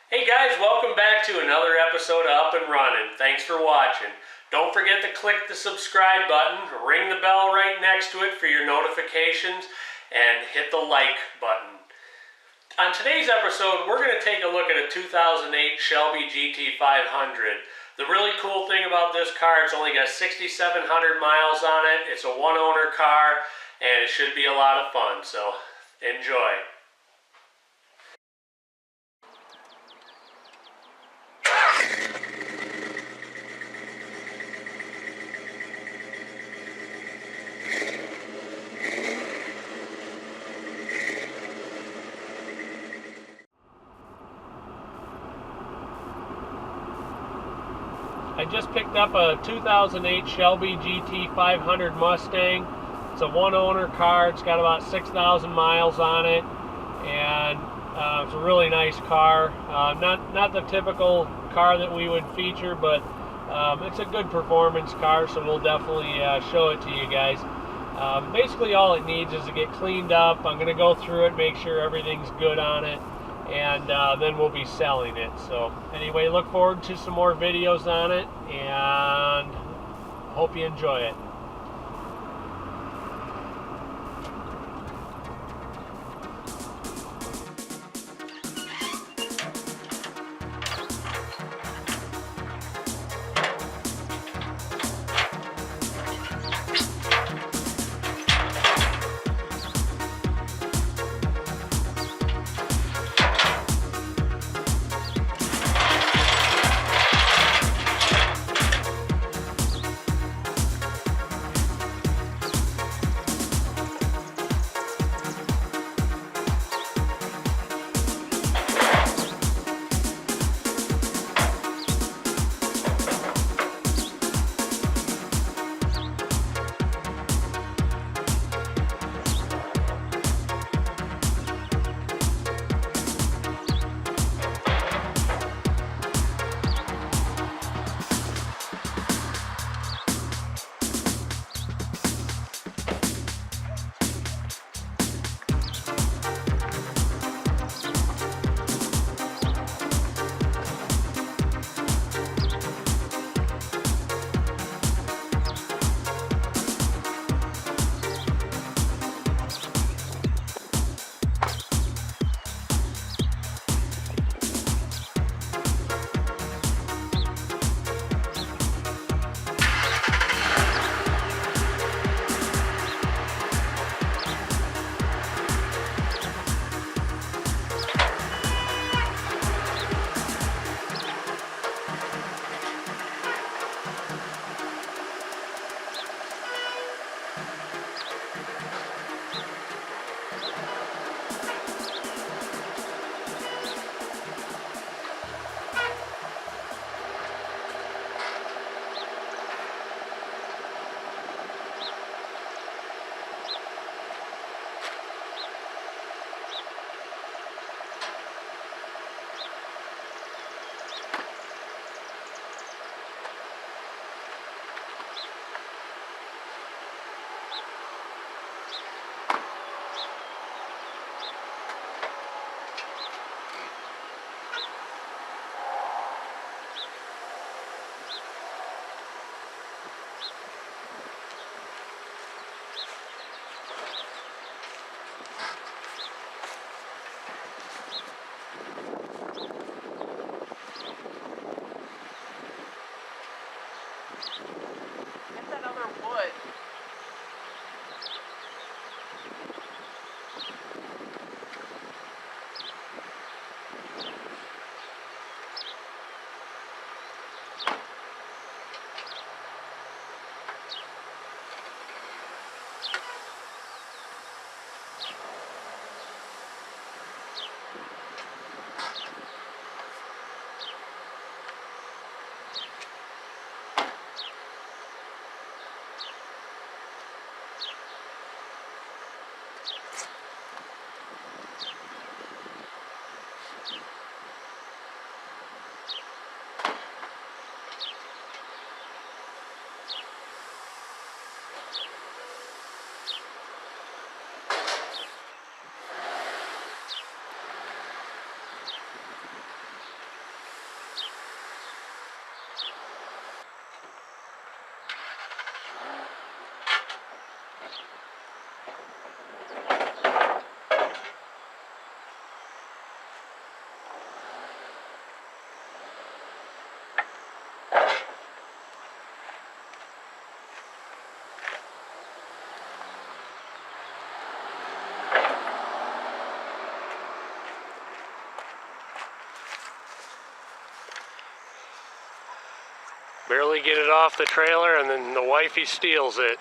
Hey guys, welcome back to another episode of Up-N-Runnin. Thanks for watching. Don't forget to click the subscribe button, ring the bell right next to it for your notifications, and hit the like button. On today's episode, we're going to take a look at a 2008 Shelby GT500. The really cool thing about this car, it's only got 6,700 miles on it. It's a one-owner car, and it should be a lot of fun, so enjoy. I just picked up a 2008 Shelby GT500 Mustang. It's a one-owner car. It's got about 6,000 miles on it, and it's a really nice car. Not the typical car that we would feature, but it's a good performance car, so we'll definitely show it to you guys. Basically, all it needs is to get cleaned up. I'm going to go through it, make sure everything's good on it, and then we'll be selling it. So anyway, look forward to some more videos on it, and hope you enjoy it. Barely get it off the trailer and then the wifey steals it.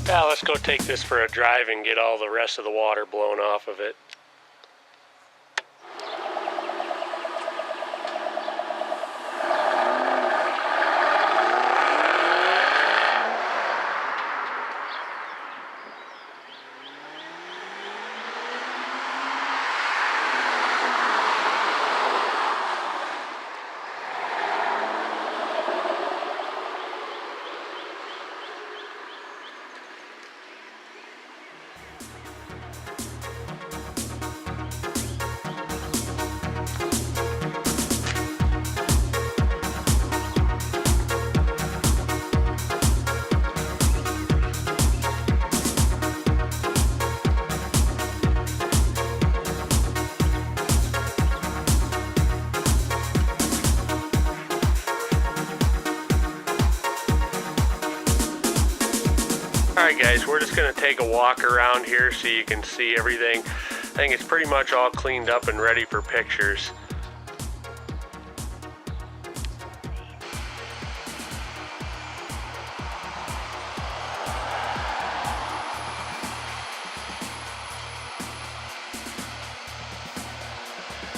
Now let's go take this for a drive and get all the rest of the water blown off of it. Alright guys, we're just going to take a walk around here so you can see everything. I think it's pretty much all cleaned up and ready for pictures.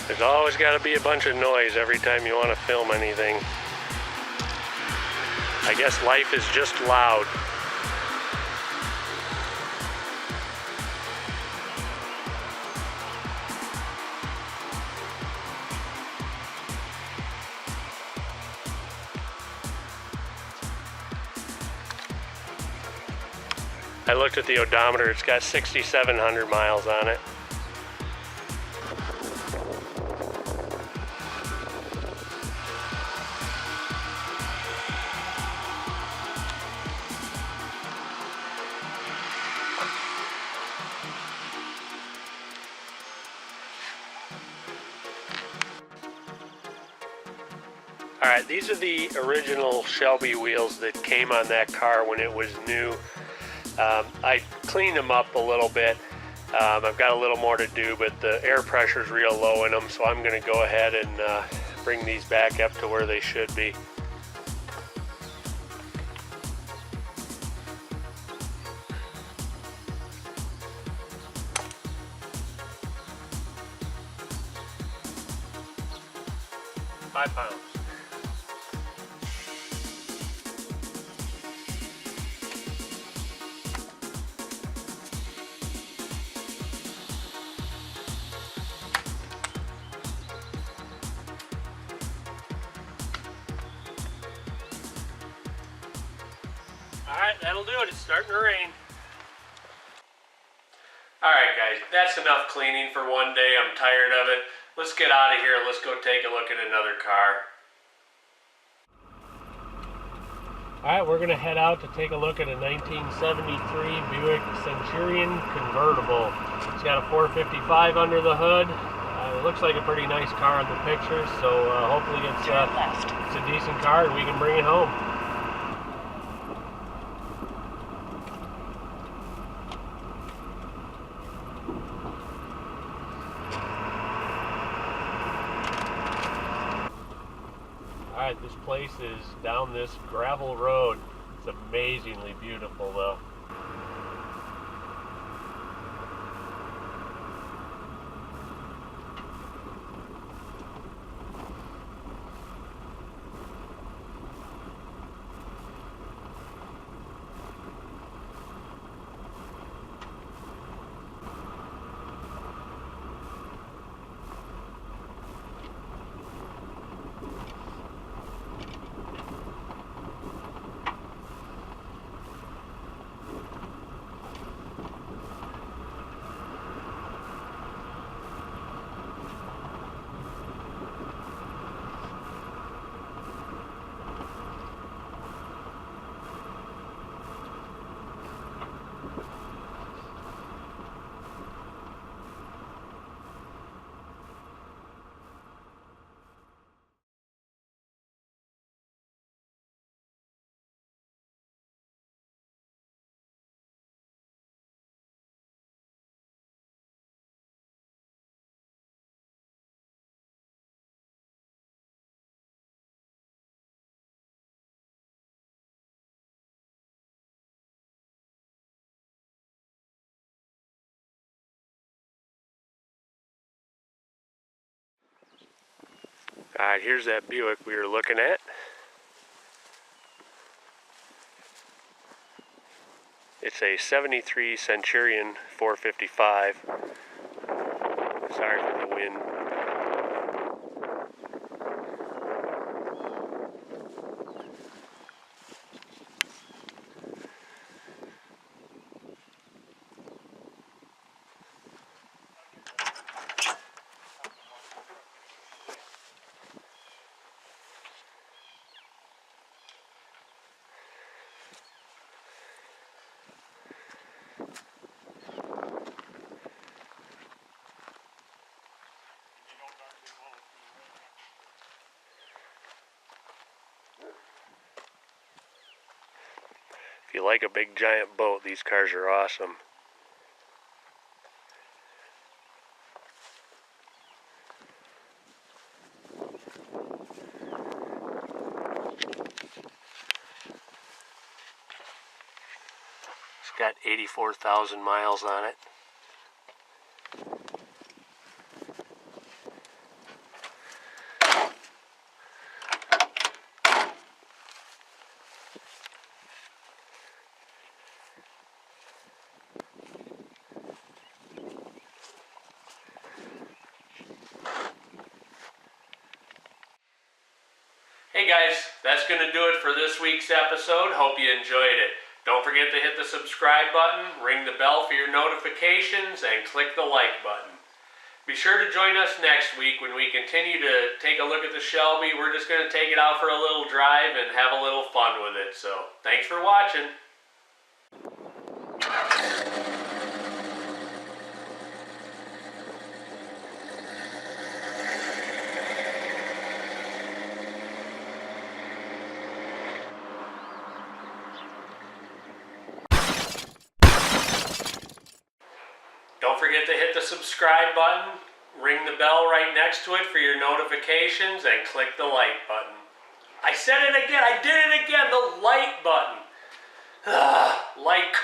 There's always got to be a bunch of noise every time you want to film anything. I guess life is just loud. I looked at the odometer, it's got 6,700 miles on it. Alright, these are the original Shelby wheels that came on that car when it was new. I cleaned them up a little bit. I've got a little more to do, but the air pressure is real low in them, so I'm going to go ahead and bring these back up to where they should be. £5. Alright, that'll do it. It's starting to rain. Alright guys, that's enough cleaning for one day. I'm tired of it. Let's get out of here. Let's go take a look at another car. Alright, we're going to head out to take a look at a 1973 Buick Centurion Convertible. It's got a 455 under the hood. It looks like a pretty nice car in the pictures, so hopefully it's a decent car and we can bring it home. Alright, this place is down this gravel road. It's amazingly beautiful though. Alright, here's that Buick we were looking at. It's a 73 Centurion 455. Sorry for the wind. If you like a big giant boat, these cars are awesome. It's got 84,000 miles on it. Hey guys, that's going to do it for this week's episode. Hope you enjoyed it. Don't forget to hit the subscribe button, ring the bell for your notifications, and click the like button. Be sure to join us next week when we continue to take a look at the Shelby. We're just going to take it out for a little drive and have a little fun with it. So, thanks for watching. Don't forget to hit the subscribe button, ring the bell right next to it for your notifications, and click the like button. I said it again, I did it again, the like button. Like.